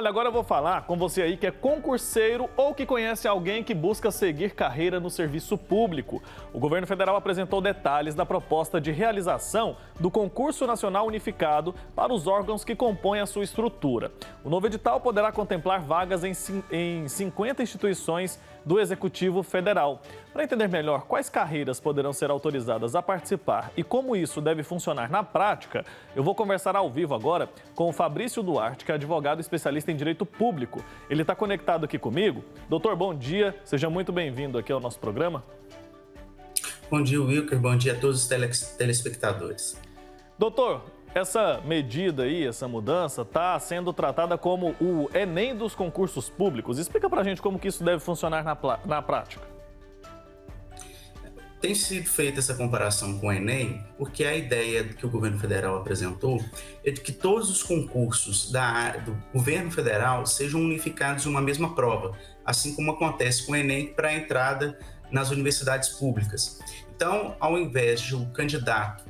Olha, agora eu vou falar com você aí que é concurseiro ou que conhece alguém que busca seguir carreira no serviço público. O governo federal apresentou detalhes da proposta de realização do Concurso Nacional Unificado para os órgãos que compõem a sua estrutura. O novo edital poderá contemplar vagas em 50 instituições do Executivo Federal. Para entender melhor quais carreiras poderão ser autorizadas a participar e como isso deve funcionar na prática, eu vou conversar ao vivo agora com o Fabrício Duarte, que é advogado especialista em Direito Público. Ele está conectado aqui comigo. Doutor, bom dia. Seja muito bem-vindo aqui ao nosso programa. Bom dia, Wilker. Bom dia a todos os telespectadores. Doutor, essa medida aí, essa mudança, está sendo tratada como o Enem dos concursos públicos. Explica pra gente como que isso deve funcionar na prática. Tem sido feita essa comparação com o Enem, porque a ideia que o governo federal apresentou é de que todos os concursos do governo federal sejam unificados em uma mesma prova, assim como acontece com o Enem para a entrada nas universidades públicas. Então, ao invés de o candidato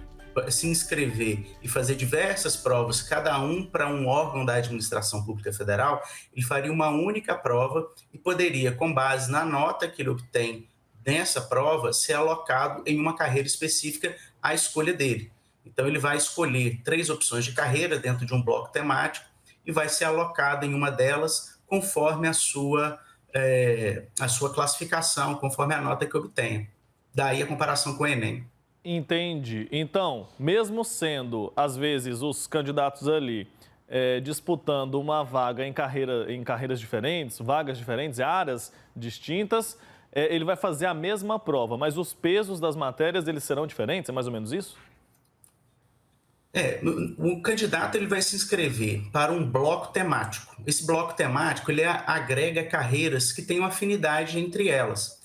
se inscrever e fazer diversas provas, cada um para um órgão da administração pública federal, ele faria uma única prova e poderia, com base na nota que ele obtém nessa prova, ser alocado em uma carreira específica à escolha dele. Então, ele vai escolher 3 opções de carreira dentro de um bloco temático e vai ser alocado em uma delas conforme a sua classificação, conforme a nota que obtenha. Daí a comparação com o Enem. Entendi. Então, mesmo sendo, às vezes, os candidatos ali disputando uma vaga em carreiras diferentes, vagas diferentes, áreas distintas, ele vai fazer a mesma prova, mas os pesos das matérias eles serão diferentes? É mais ou menos isso? O candidato ele vai se inscrever para um bloco temático. Esse bloco temático ele agrega carreiras que têm uma afinidade entre elas.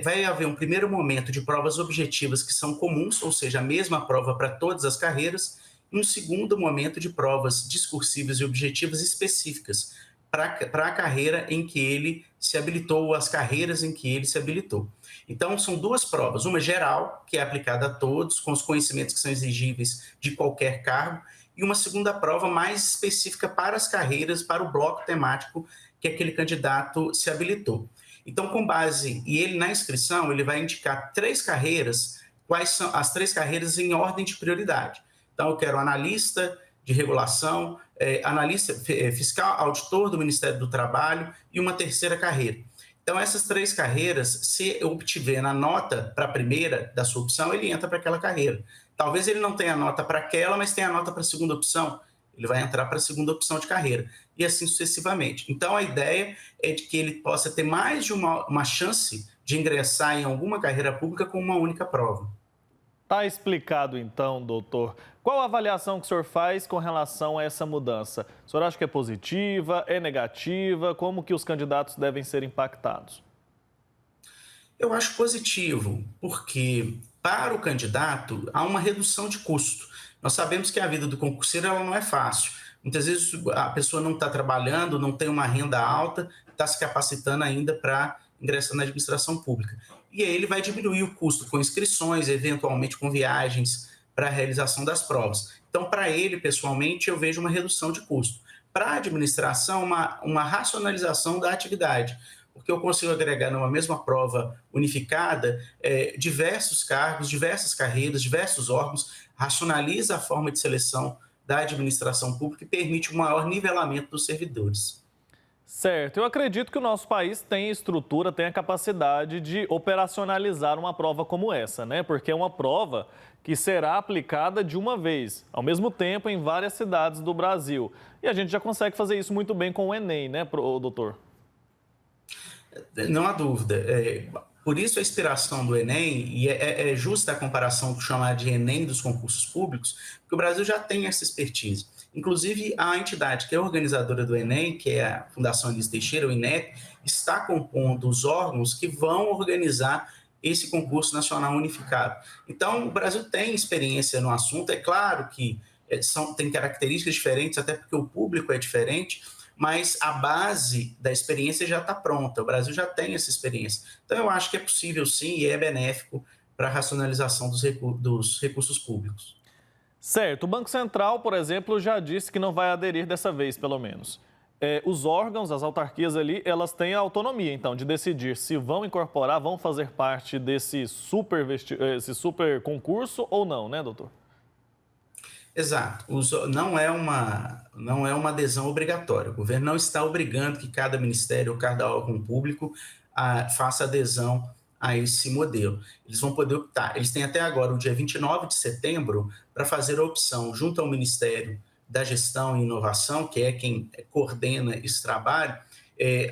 Vai haver um primeiro momento de provas objetivas que são comuns, ou seja, a mesma prova para todas as carreiras, e um segundo momento de provas discursivas e objetivas específicas para a carreira em que ele se habilitou, ou as carreiras em que ele se habilitou. Então, são 2 provas, uma geral, que é aplicada a todos, com os conhecimentos que são exigíveis de qualquer cargo, e uma segunda prova mais específica para as carreiras, para o bloco temático que aquele candidato se habilitou. Então, com base, e ele na inscrição, ele vai indicar 3 carreiras, quais são as 3 carreiras em ordem de prioridade. Então, eu quero analista de regulação, analista fiscal, auditor do Ministério do Trabalho e uma terceira carreira. Então, essas 3 carreiras, se eu obtiver na nota para a primeira da sua opção, ele entra para aquela carreira. Talvez ele não tenha nota para aquela, mas tenha nota para a segunda opção, ele vai entrar para a segunda opção de carreira, e assim sucessivamente. Então, a ideia é de que ele possa ter mais de uma chance de ingressar em alguma carreira pública com uma única prova. Está explicado então, doutor. Qual a avaliação que o senhor faz com relação a essa mudança? O senhor acha que é positiva, é negativa? Como que os candidatos devem ser impactados? Eu acho positivo, porque para o candidato há uma redução de custo. Nós sabemos que a vida do concurseiro ela não é fácil. Muitas vezes a pessoa não está trabalhando, não tem uma renda alta, está se capacitando ainda para ingressar na administração pública. E aí ele vai diminuir o custo com inscrições, eventualmente com viagens para a realização das provas. Então, para ele, pessoalmente, eu vejo uma redução de custo. Para a administração, uma racionalização da atividade, porque eu consigo agregar numa mesma prova unificada diversos cargos, diversas carreiras, diversos órgãos, racionaliza a forma de seleção da administração pública e permite um maior nivelamento dos servidores. Certo, eu acredito que o nosso país tem estrutura, tem a capacidade de operacionalizar uma prova como essa, né? Porque é uma prova que será aplicada de uma vez, ao mesmo tempo em várias cidades do Brasil. E a gente já consegue fazer isso muito bem com o Enem, né, doutor? Não há dúvida. Por isso a inspiração do Enem, e é justa a comparação com chamar de Enem dos concursos públicos, porque o Brasil já tem essa expertise. Inclusive, a entidade que é organizadora do Enem, que é a Fundação Elis Teixeira, o INEP, está compondo os órgãos que vão organizar esse concurso nacional unificado. Então, o Brasil tem experiência no assunto. É claro que tem características diferentes, até porque o público é diferente, mas a base da experiência já está pronta. O Brasil já tem essa experiência. Então, eu acho que é possível, sim, e é benéfico para a racionalização dos recursos públicos. Certo. O Banco Central, por exemplo, já disse que não vai aderir dessa vez, pelo menos. os órgãos, as autarquias ali, elas têm a autonomia, então, de decidir se vão incorporar, vão fazer parte desse esse super concurso ou não, né, doutor? Exato. Não é uma adesão obrigatória. O governo não está obrigando que cada ministério ou cada órgão público faça adesão a esse modelo. Eles vão poder optar. Eles têm até agora, o dia 29 de setembro, para fazer a opção junto ao Ministério da Gestão e Inovação, que é quem coordena esse trabalho,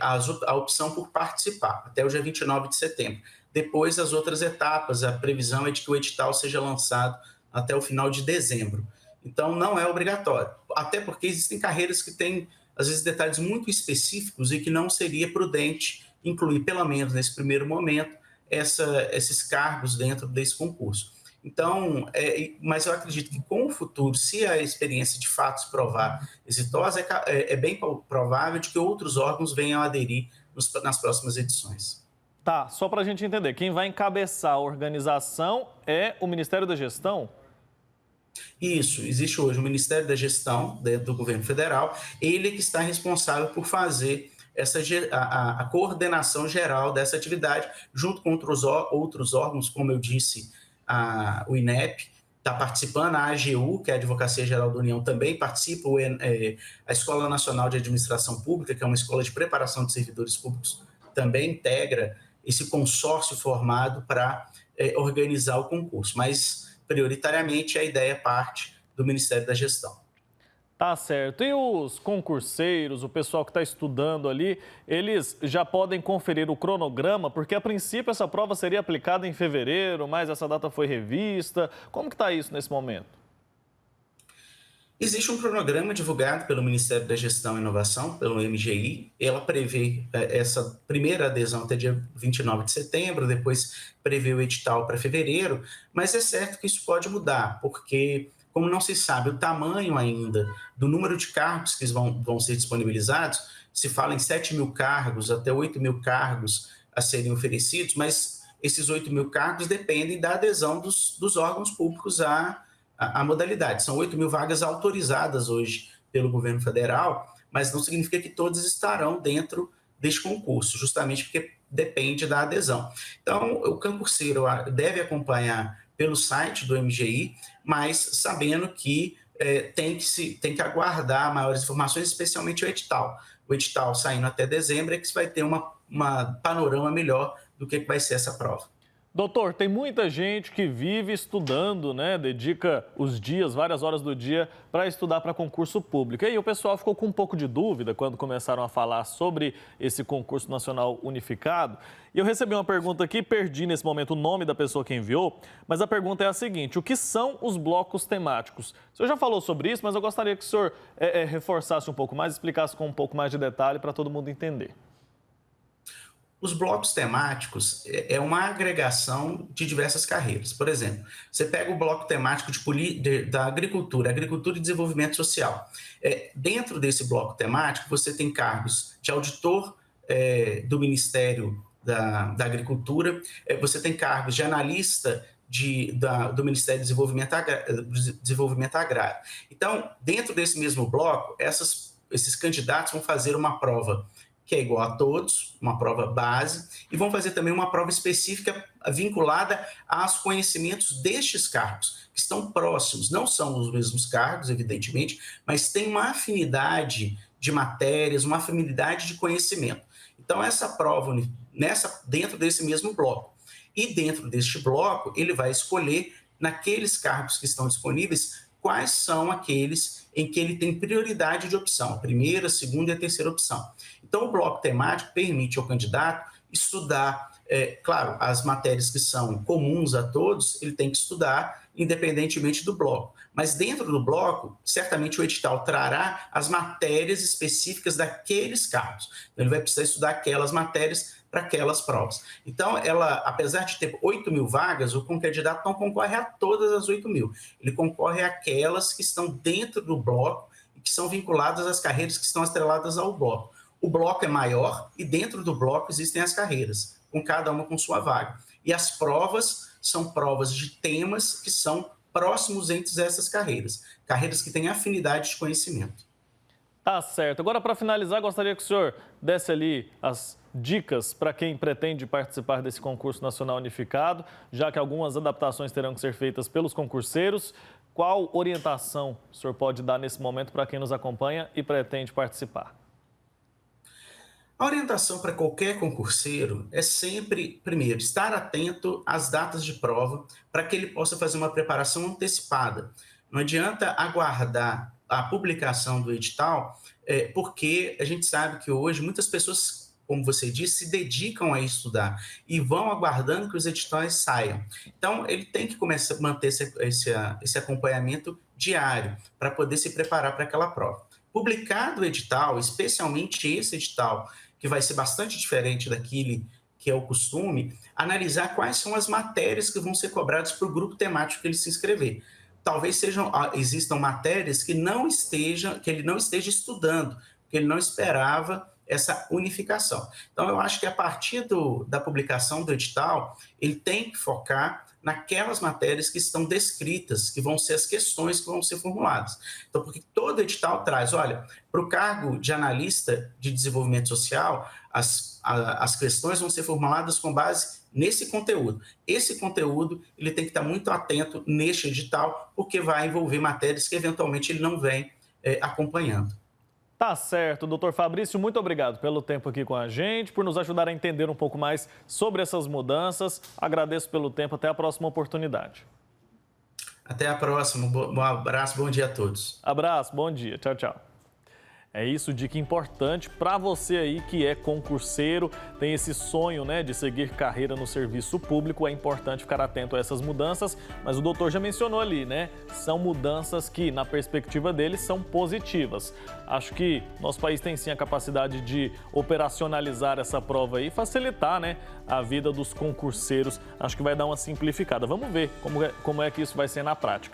a opção por participar, até o dia 29 de setembro. Depois, as outras etapas, a previsão é de que o edital seja lançado até o final de dezembro. Então, não é obrigatório, até porque existem carreiras que têm, às vezes, detalhes muito específicos e que não seria prudente incluir, pelo menos nesse primeiro momento, esses cargos dentro desse concurso. Então, mas eu acredito que com o futuro, se a experiência de fato se provar exitosa, é bem provável de que outros órgãos venham a aderir nas próximas edições. Tá, só para a gente entender, quem vai encabeçar a organização é o Ministério da Gestão? Isso, existe hoje o Ministério da Gestão dentro do governo federal, ele que está responsável por fazer a coordenação geral dessa atividade, junto com outros órgãos, como eu disse, o INEP está participando, a AGU, que é a Advocacia Geral da União, também participa, a Escola Nacional de Administração Pública, que é uma escola de preparação de servidores públicos, também integra esse consórcio formado para organizar o concurso, mas prioritariamente a ideia parte do Ministério da Gestão. Tá certo. E os concurseiros, o pessoal que está estudando ali, eles já podem conferir o cronograma, porque a princípio essa prova seria aplicada em fevereiro, mas essa data foi revista. Como que está isso nesse momento? Existe um cronograma divulgado pelo Ministério da Gestão e Inovação, pelo MGI. Ela prevê essa primeira adesão até dia 29 de setembro, depois prevê o edital para fevereiro, mas é certo que isso pode mudar, porque como não se sabe o tamanho ainda do número de cargos que vão ser disponibilizados, se fala em 7 mil cargos, até 8 mil cargos a serem oferecidos, mas esses 8 mil cargos dependem da adesão dos órgãos públicos à modalidade. São 8 mil vagas autorizadas hoje pelo governo federal, mas não significa que todas estarão dentro deste concurso, justamente porque depende da adesão. Então, o concurseiro deve acompanhar pelo site do MGI, mas sabendo que tem que aguardar maiores informações, especialmente o edital. O edital saindo até dezembro é que se vai ter uma panorama melhor do que vai ser essa prova. Doutor, tem muita gente que vive estudando, né? Dedica os dias, várias horas do dia, para estudar para concurso público. E aí o pessoal ficou com um pouco de dúvida quando começaram a falar sobre esse concurso nacional unificado. E eu recebi uma pergunta aqui, perdi nesse momento o nome da pessoa que enviou, mas a pergunta é a seguinte: o que são os blocos temáticos? O senhor já falou sobre isso, mas eu gostaria que o senhor reforçasse um pouco mais, explicasse com um pouco mais de detalhe para todo mundo entender. Os blocos temáticos é uma agregação de diversas carreiras. Por exemplo, você pega o bloco temático da agricultura e desenvolvimento social. Dentro desse bloco temático, você tem cargos de auditor do Ministério da Agricultura, você tem cargos de analista do Ministério do Desenvolvimento Agrário. Então, dentro desse mesmo bloco, esses candidatos vão fazer uma prova que é igual a todos, uma prova base, e vão fazer também uma prova específica vinculada aos conhecimentos destes cargos, que estão próximos, não são os mesmos cargos, evidentemente, mas tem uma afinidade de matérias, uma afinidade de conhecimento. Então, essa prova, dentro desse mesmo bloco. E dentro deste bloco, ele vai escolher, naqueles cargos que estão disponíveis, quais são aqueles em que ele tem prioridade de opção, a primeira, a segunda e a terceira opção. Então, o bloco temático permite ao candidato estudar, claro, as matérias que são comuns a todos, ele tem que estudar independentemente do bloco. Mas dentro do bloco, certamente o edital trará as matérias específicas daqueles cargos. Então, ele vai precisar estudar aquelas matérias para aquelas provas. Então, apesar de ter 8 mil vagas, o candidato não concorre a todas as 8 mil. Ele concorre àquelas que estão dentro do bloco e que são vinculadas às carreiras que estão atreladas ao bloco. O bloco é maior e dentro do bloco existem as carreiras, com cada uma com sua vaga. E as provas são provas de temas que são próximos entre essas carreiras que têm afinidade de conhecimento. Tá certo. Agora, para finalizar, gostaria que o senhor desse ali as dicas para quem pretende participar desse concurso nacional unificado, já que algumas adaptações terão que ser feitas pelos concurseiros. Qual orientação o senhor pode dar nesse momento para quem nos acompanha e pretende participar? A orientação para qualquer concurseiro é sempre, primeiro, estar atento às datas de prova para que ele possa fazer uma preparação antecipada. Não adianta aguardar a publicação do edital, porque a gente sabe que hoje muitas pessoas, como você disse, se dedicam a estudar e vão aguardando que os editais saiam. Então, ele tem que começar a manter esse acompanhamento diário para poder se preparar para aquela prova. Publicado o edital, especialmente esse edital, que vai ser bastante diferente daquele que é o costume, analisar quais são as matérias que vão ser cobradas para o grupo temático que ele se inscrever. Talvez existam matérias que ele não esteja estudando, que ele não esperava essa unificação. Então, eu acho que a partir da publicação do edital, ele tem que focar naquelas matérias que estão descritas, que vão ser as questões que vão ser formuladas. Então, porque todo edital traz, olha, para o cargo de analista de desenvolvimento social, as questões vão ser formuladas com base nesse conteúdo. Esse conteúdo, ele tem que estar muito atento neste edital, porque vai envolver matérias que, eventualmente, ele não vem acompanhando. Tá certo, doutor Fabrício, muito obrigado pelo tempo aqui com a gente, por nos ajudar a entender um pouco mais sobre essas mudanças. Agradeço pelo tempo, até a próxima oportunidade. Até a próxima, um abraço, bom dia a todos. Abraço, bom dia, tchau, tchau. É isso, dica importante para você aí que é concurseiro, tem esse sonho, né, de seguir carreira no serviço público. É importante ficar atento a essas mudanças, mas o doutor já mencionou ali, né? São mudanças que, na perspectiva dele, são positivas. Acho que nosso país tem sim a capacidade de operacionalizar essa prova aí, facilitar, né, a vida dos concurseiros. Acho que vai dar uma simplificada. Vamos ver como é que isso vai ser na prática.